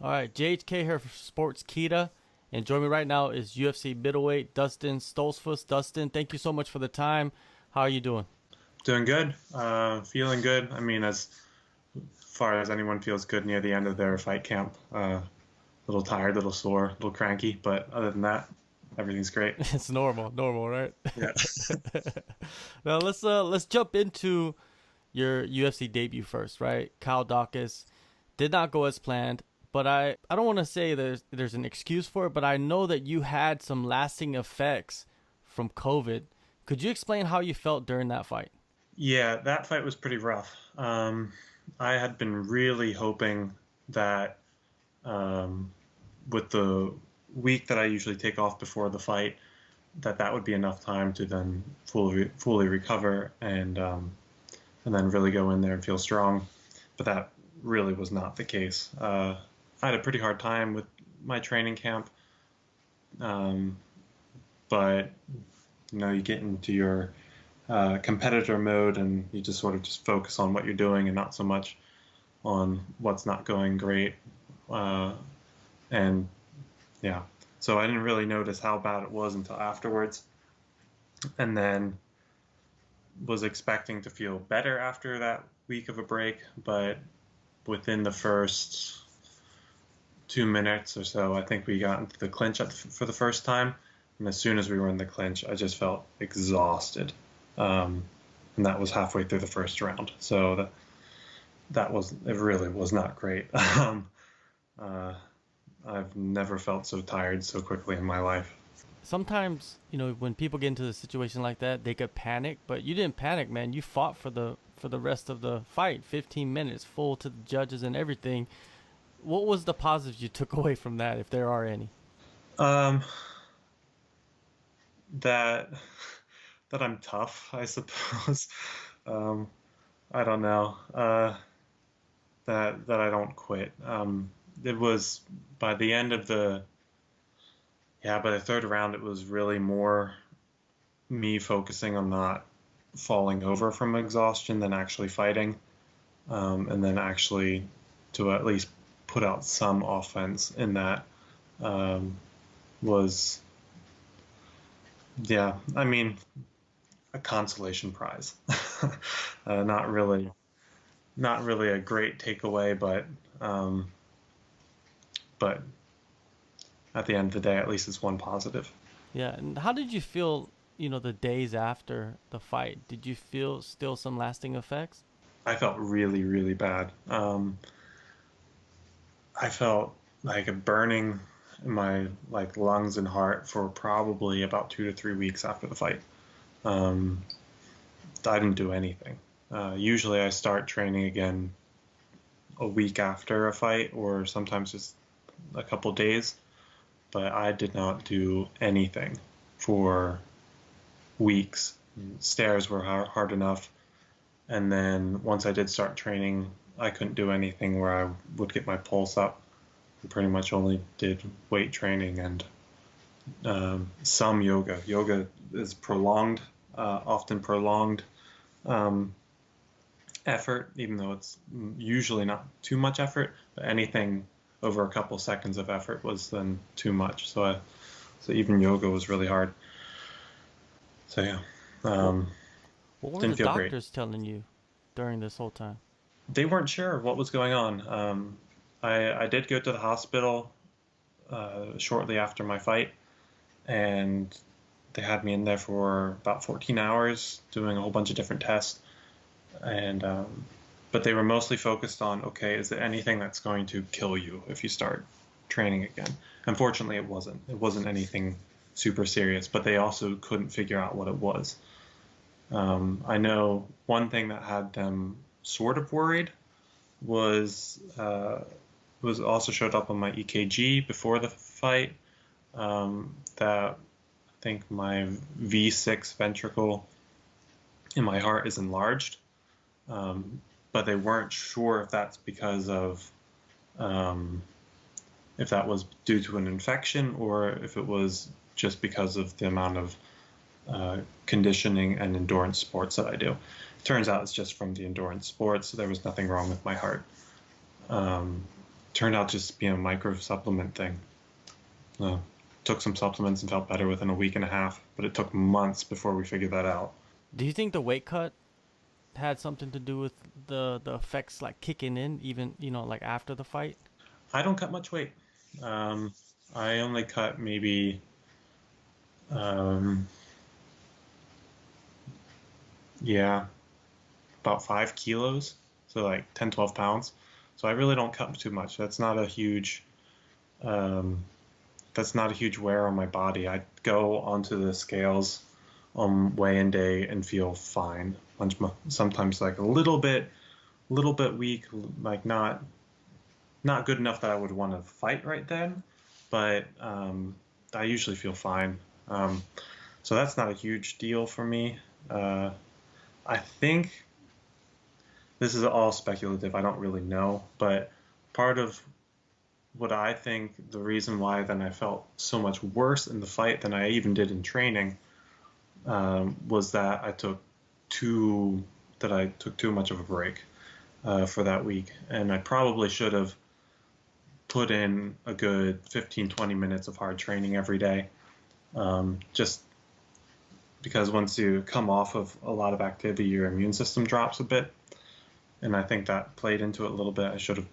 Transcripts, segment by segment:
All right, JHK here for Sports Kita. And joining me right now is UFC middleweight Dustin Stoltzfus. Dustin, thank you so much for the time. How are you doing? Doing good. Feeling good. I mean, as far as anyone feels good near the end of their fight camp. A little tired, a little sore, a little cranky, but other than that, everything's great. It's normal, right? Yeah. Now let's jump into your UFC debut first, right? Kyle Daukaus did not go as planned, but I don't want to say there's an excuse for it, but I know that you had some lasting effects from COVID. Could you explain how you felt during that fight? Yeah, that fight was pretty rough. I had been really hoping that um, with the week that I usually take off before the fight, that would be enough time to then fully recover and then really go in there and feel strong. But that really was not the case. I had a pretty hard time with my training camp, um, but you get into your competitor mode and you just sort of just focus on what you're doing and not so much on what's not going great. Uh, and yeah, so I didn't really notice how bad it was until afterwards, and then was expecting to feel better after that week of a break, but within the first 2 minutes or so, I think we got into the clinch for the first time. And as soon as we were in the clinch, I just felt exhausted. Um, and that was halfway through the first round. So it really was not great. Uh, I've never felt so tired so quickly in my life. Sometimes, when people get into a situation like that, they could panic, but you didn't panic, man. You fought for the rest of the fight, 15 minutes, full to the judges and everything. What was the positives you took away from that, if there are any? Um, that that I'm tough, I suppose. Um, I don't know. That I don't quit. It was by the end of the by the third round, it was really more me focusing on not falling over from exhaustion than actually fighting, and then actually to at least put out some offense in that um, was, yeah, I mean, a consolation prize. Not really, not really a great takeaway, but at the end of the day, at least it's one positive. Yeah, and how did you feel, the days after the fight? Did you feel still some lasting effects? I felt really, really bad. I felt like a burning in my lungs and heart for probably about 2 to 3 weeks after the fight. Um, I didn't do anything. Usually, I start training again a week after a fight, or sometimes just a couple days. But I did not do anything for weeks. Stairs were hard enough, and then once I did start training, I couldn't do anything where I would get my pulse up. I pretty much only did weight training and some yoga. Yoga is prolonged, often prolonged um, effort, even though it's usually not too much effort. But anything over a couple seconds of effort was then too much. So even yoga was really hard. So yeah, What um, what were the didn't feel great. doctors telling you during this whole time? They weren't sure what was going on. I did go to the hospital shortly after my fight, and they had me in there for about 14 hours doing a whole bunch of different tests. And but they were mostly focused on, okay, is there anything that's going to kill you if you start training again? Unfortunately, it wasn't. It wasn't anything super serious, but they also couldn't figure out what it was. I know one thing that had them sort of worried was also showed up on my EKG before the fight, that I think my V6 ventricle in my heart is enlarged, um, but they weren't sure if that's because of um, if that was due to an infection or if it was just because of the amount of conditioning and endurance sports that I do. Turns out it's just from the endurance sports. So there was nothing wrong with my heart. Um, turned out just being a micro supplement thing. Uh, Took some supplements and felt better within a week and a half, but it took months before we figured that out. Do you think the weight cut had something to do with the effects like kicking in, even like after the fight? I don't cut much weight. Um, I only cut maybe, um, yeah, about 5 kilos, so like 10, 12 pounds. So I really don't cut too much. Um, that's not a huge wear on my body. I go onto the scales on weigh-in day and feel fine. Sometimes like little bit weak, like not good enough that I would want to fight right then, but I usually feel fine. Um, so that's not a huge deal for me. Uh, I think this is all speculative. I don't really know, but part of what I think the reason why then I felt so much worse in the fight than I even did in training was that I took too much of a break for that week, and I probably should have put in a good 15, 20 minutes of hard training every day. Just because once you come off of a lot of activity, your immune system drops a bit. And I think that played into it a little bit. I should have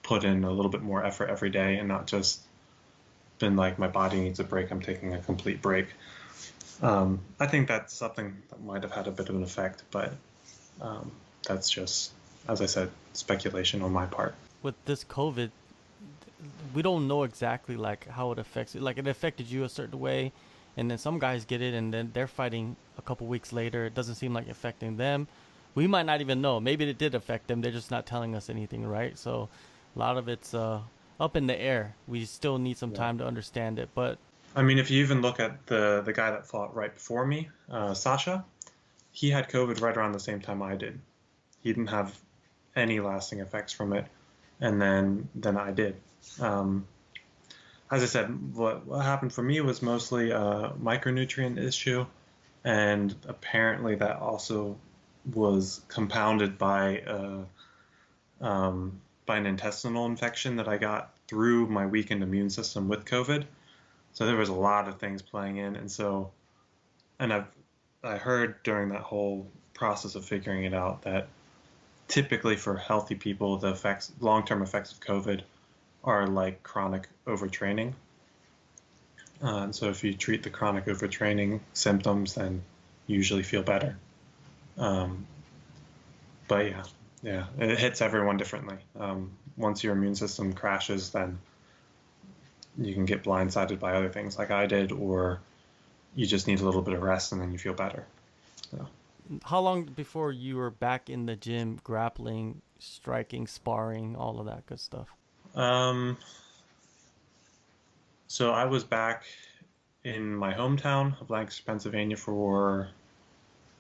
put in a little bit more effort every day and not just been like, my body needs a break, I'm taking a complete break. I think that's something that might have had a bit of an effect, but that's just, as I said, speculation on my part. With this COVID, we don't know exactly like how it affects it. Like it affected you a certain way, and then some guys get it, and then they're fighting a couple weeks later. It doesn't seem like affecting them. We might not even know. Maybe it did affect them. They're just not telling us anything, right? So a lot of it's up in the air. We still need some Yeah. time to understand it. But I mean, if you even look at the guy that fought right before me, Sasha, he had COVID right around the same time I did. He didn't have any lasting effects from it, and then I did. Um, as I said, what happened for me was mostly a micronutrient issue, and apparently that also was compounded by an intestinal infection that I got through my weakened immune system with COVID. So there was a lot of things playing in, and I heard during that whole process of figuring it out that typically for healthy people, the long-term effects of COVID are like chronic overtraining. And so if you treat the chronic overtraining symptoms, then you usually feel better. Um, but yeah, it hits everyone differently. Once your immune system crashes, then you can get blindsided by other things like I did, or you just need a little bit of rest and then you feel better. So, how long before you were back in the gym, grappling, striking, sparring, all of that good stuff? um, so I was back in my hometown of Lancaster, Pennsylvania for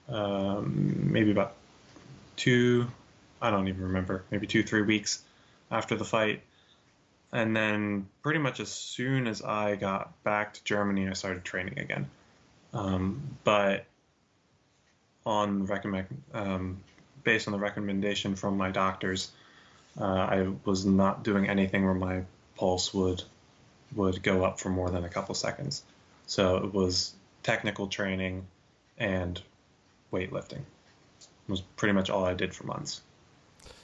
maybe about two, I don't even remember, maybe 2, 3 weeks after the fight. And then pretty much as soon as I got back to Germany, I started training again. But on based on the recommendation from my doctors, I was not doing anything where my pulse would go up for more than a couple seconds. So it was technical training and weightlifting. It was pretty much all I did for months.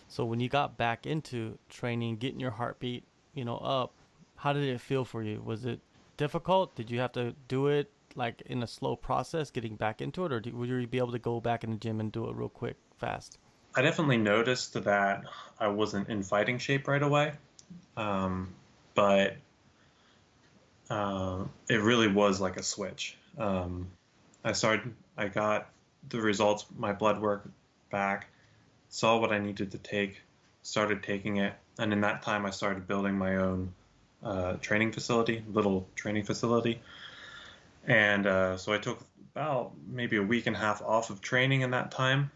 So when you got back into training, getting your heartbeat, up, how did it feel for you? Was it difficult? Did you have to do it like in a slow process, getting back into it, or would you be able to go back in the gym and do it real quick, fast? I definitely noticed that I wasn't in fighting shape right away, but it really was like a switch. I got the results, my blood work back, saw what I needed to take, started taking it, and in that time I started building my own little training facility. And so I took about maybe a week and a half off of training in that time.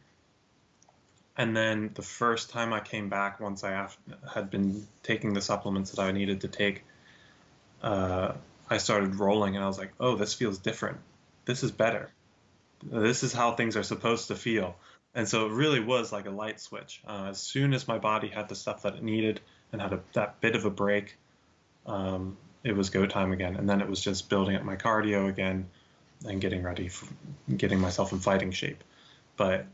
And then the first time I came back, once I had been taking the supplements that I needed to take, uh, I started rolling and I was like, oh, this feels different. This is better. This is how things are supposed to feel. And so it really was like a light switch. As soon as my body had the stuff that it needed and had that bit of a break, it was go time again. And then it was just building up my cardio again and getting ready, getting myself in fighting shape. But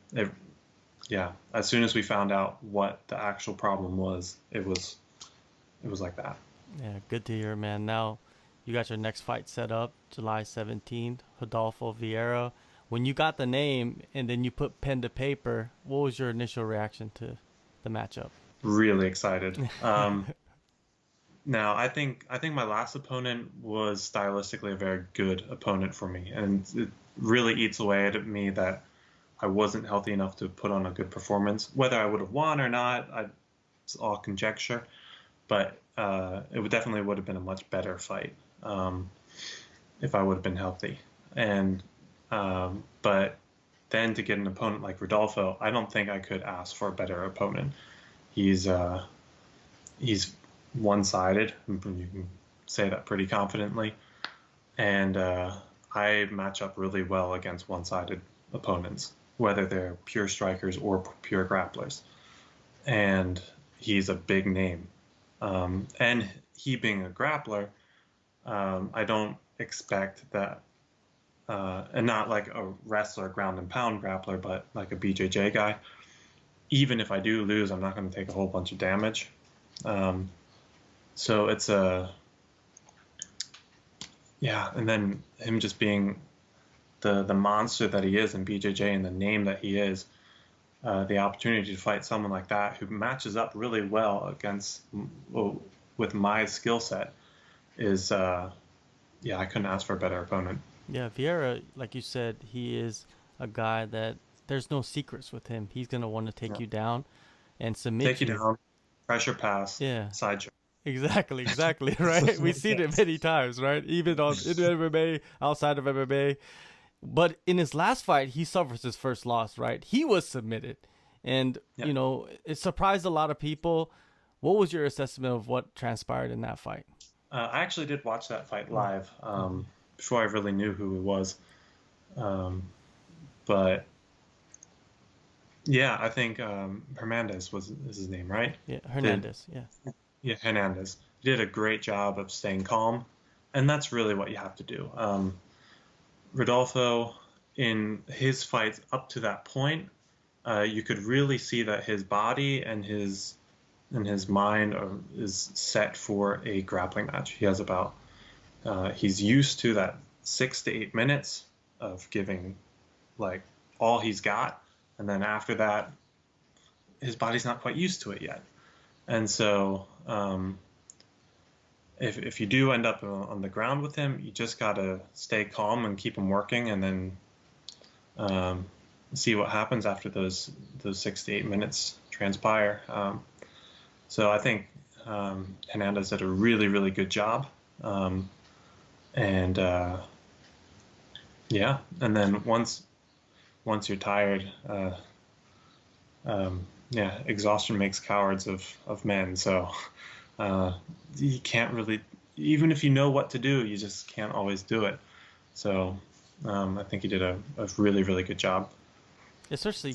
yeah, as soon as we found out what the actual problem was, it was like that. Yeah, good to hear, man. Now you got your next fight set up, July 17th, Rodolfo Vieira. When you got the name and then you put pen to paper, what was your initial reaction to the matchup? Really excited. Now, I think my last opponent was stylistically a very good opponent for me, and it really eats away at me that I wasn't healthy enough to put on a good performance. Whether I would have won or not, it's all conjecture, but it definitely would have been a much better fight if I would have been healthy. And but then to get an opponent like Rodolfo, I don't think I could ask for a better opponent. He's one-sided. You can say that pretty confidently, and I match up really well against one-sided opponents, whether they're pure strikers or pure grapplers. And he's a big name, and he being a grappler, I don't expect that, and not like a wrestler, ground and pound grappler, but like a BJJ guy. Even if I do lose, I'm not going to take a whole bunch of damage. So it's yeah, and then him just being the monster that he is in BJJ and the name that he is, the opportunity to fight someone like that who matches up really well against with my skill set is yeah, I couldn't ask for a better opponent. Yeah, Vieira, like you said, he is a guy that there's no secrets with him. He's going to want to take Yeah. you down and submit Take you down, pressure pass, Yeah. side choke. Exactly, right? We've seen it many times, right? Even in MMA, outside of MMA. But in his last fight, he suffers his first loss, right? He was submitted. And, Yeah. you know, it surprised a lot of people. What was your assessment of what transpired in that fight? I actually did watch that fight live before I really knew who he was. But yeah, I think Hernandez is his name, right? Yeah, Hernandez. Yeah, Hernandez. He did a great job of staying calm, and that's really what you have to do. Rodolfo, in his fights up to that point, you could really see that his body and his mind is set for a grappling match. He has about he's used to that 6 to 8 minutes of giving like all he's got, and then after that, his body's not quite used to it yet. And so, if you do end up on the ground with him, you just gotta stay calm and keep him working, and then see what happens after those 6 to 8 minutes transpire. So I think Hernandez did a really, really good job, and yeah, and then once you're tired, yeah, exhaustion makes cowards of men. So you can't really, even if you know what to do, you just can't always do it. So I think he did a really, really good job. Especially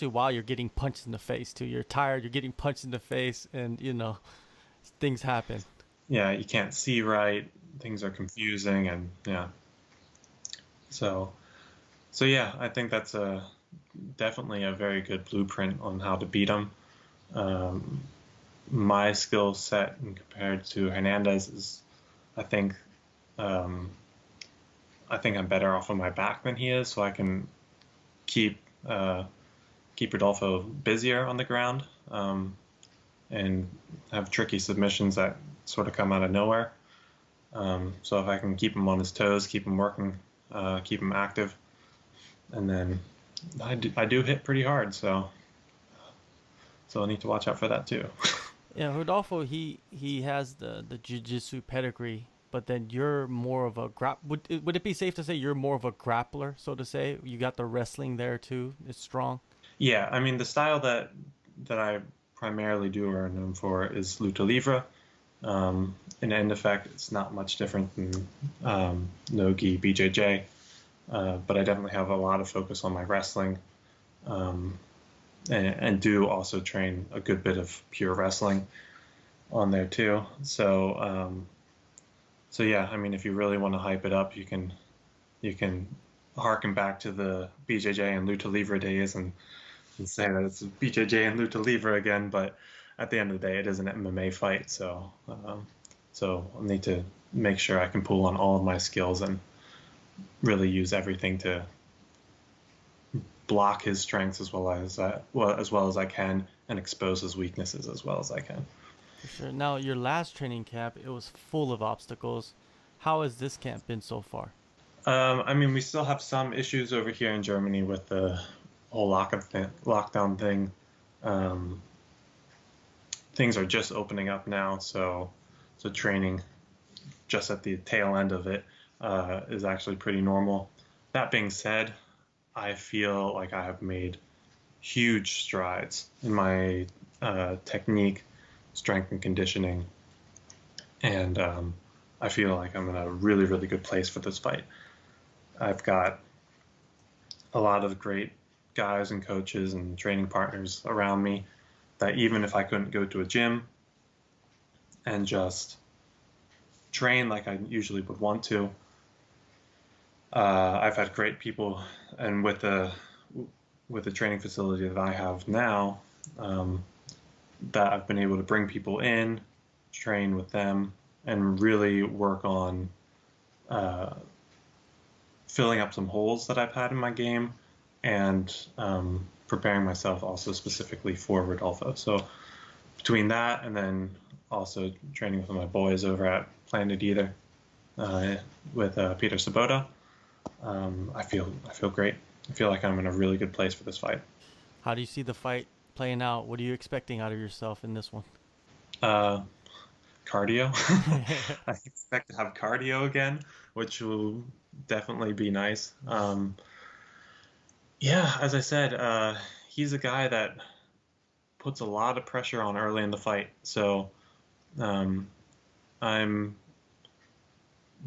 while you're getting punched in the face too. You're tired, you're getting punched in the face, and you know things happen. Yeah, you can't see right. Things are confusing, and yeah. So yeah, I think that's definitely a very good blueprint on how to beat him. My skill set compared to Hernandez is, I think I'm better off on my back than he is, so I can keep Rodolfo busier on the ground, and have tricky submissions that sort of come out of nowhere. So if I can keep him on his toes, keep him working, keep him active, and then I do hit pretty hard, so I need to watch out for that too. Yeah, Rodolfo, he has the jiu-jitsu pedigree, but then you're more of a would it be safe to say you're more of a grappler, so to say? You got the wrestling there too. It's strong. Yeah, I mean the style that I primarily do or are known for is luta livre. In end effect, it's not much different than no-gi BJJ, but I definitely have a lot of focus on my wrestling, and do also train a good bit of pure wrestling on there too. So yeah, I mean, if you really want to hype it up, you can harken back to the BJJ and Luta Livre days and say that it's BJJ and Luta Livre again. But at the end of the day, it is an MMA fight, so I need to make sure I can pull on all of my skills and really use everything to block his strengths as well as I can, and expose his weaknesses as well as I can. For sure. Now, your last training camp, it was full of obstacles. How has this camp been so far? I mean, we still have some issues over here in Germany with the whole lockdown thing. Um, Things are just opening up now, so training just at the tail end of it is actually pretty normal. That being said, I feel like I have made huge strides in my technique, strength, and conditioning, and I feel like I'm in a really, really good place for this fight. I've got a lot of great guys and coaches and training partners around me that even if I couldn't go to a gym and just train like I usually would want to, I've had great people, and with the training facility that I have now, that I've been able to bring people in, train with them, and really work on filling up some holes that I've had in my game, and preparing myself also specifically for Rodolfo. So between that and then also training with my boys over at Planet Eater with Peter Sabota, I feel great. I feel like I'm in a really good place for this fight. How do you see the fight playing out? What are you expecting out of yourself in this one? Uh, Cardio. I expect to have cardio again, which will definitely be nice. Yeah, as I said, he's a guy that puts a lot of pressure on early in the fight. So um, I'm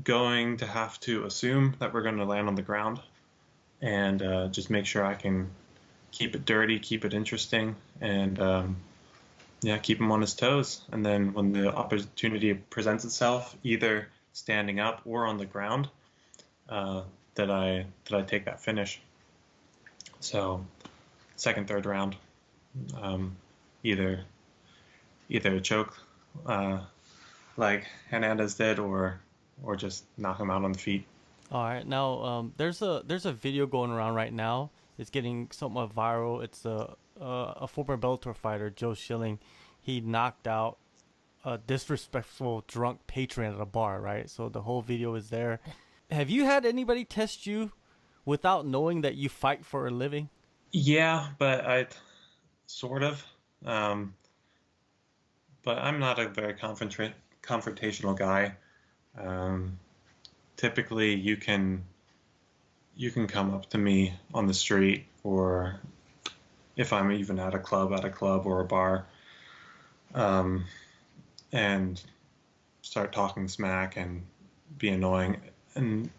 going to have to assume that we're going to land on the ground and just make sure I can keep it dirty, keep it interesting, and yeah, keep him on his toes. And then when the opportunity presents itself, either standing up or on the ground, uh, that I take that finish. So second, third round, um, either either choke like Hernandez did, or just knock him out on the feet. All right. Now, there's a video going around right now. It's getting somewhat viral. It's a former Bellator fighter, Joe Schilling. He knocked out a disrespectful drunk patron at a bar. Right. So the whole video is there. Have you had anybody test you without knowing that you fight for a living? Yeah, but I sort of. Um, but I'm not a very confrontational guy. Um, Typically, you can come up to me on the street, or if I'm even at a club or a bar, um, and start talking smack and be annoying, and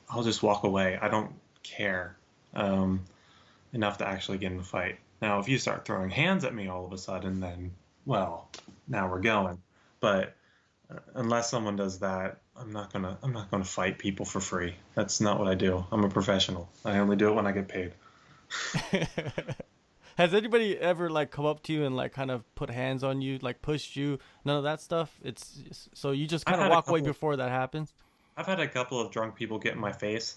I'll just walk away. I don't care enough to actually get in a fight. Now, if you start throwing hands at me all of a sudden, then, well, now we're going. But unless someone does that, I'm not gonna fight people for free. That's not what I do. I'm a professional. I only do it when I get paid. Has anybody ever like come up to you and like kind of put hands on you, like pushed you? None of that stuff. So you just I've kind of had a walk away couple. before that happens. I've had a couple of drunk people get in my face,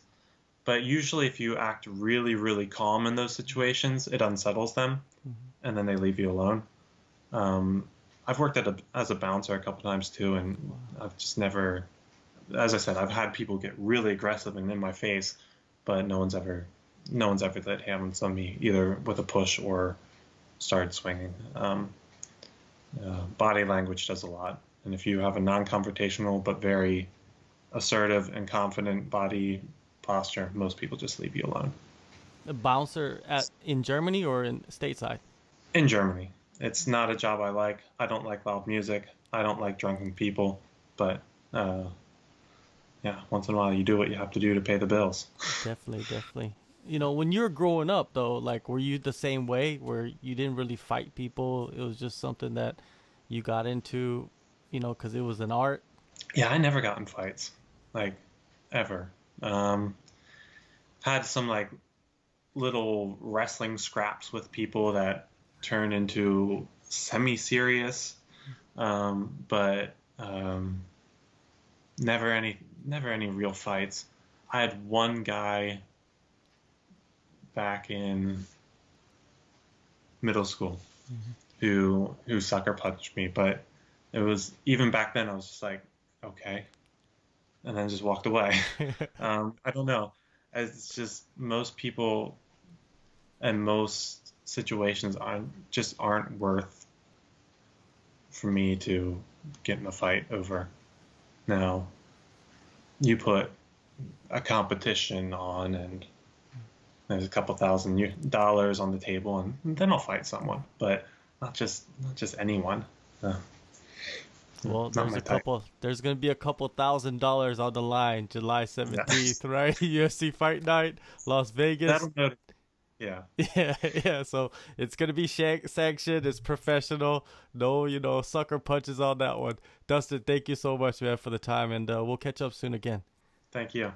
but usually if you act really, really calm in those situations, it unsettles them, Hmm. and then they leave you alone. Um, I've worked as a bouncer a couple times too, and Wow. I've just never, as I said, I've had people get really aggressive and in my face, but no one's ever laid hands on me either with a push or started swinging. Body language does a lot, and if you have a non-confrontational but very assertive and confident body posture, most people just leave you alone. A bouncer at in Germany or in stateside? In Germany, it's not a job I like. I don't like loud music. I don't like drunken people, but uh, yeah, once in a while you do what you have to do to pay the bills. Definitely, definitely. when you were growing up though, like were you the same way where you didn't really fight people? It was just something that you got into, because it was an art. Yeah, I never got in fights, like ever. Um, Had some like little wrestling scraps with people that turned into semi-serious, but never any real fights. I had one guy back in middle school who sucker punched me, but it was even back then I was just like, okay, and then just walked away. I don't know. It's just most people and most situations aren't worth for me to get in a fight over. Now, you put a competition on and there's a couple $1,000 on the table and then I'll fight someone, but not just anyone. Uh, Well, Not my type. there's gonna be a couple $1,000 on the line, July Yes. 17th, right? UFC Fight Night, Las Vegas. That'll know. Yeah. Yeah, yeah. So it's gonna be sanctioned. It's professional. No, sucker punches on that one. Dustin, thank you so much, man, for the time, and we'll catch up soon again. Thank you.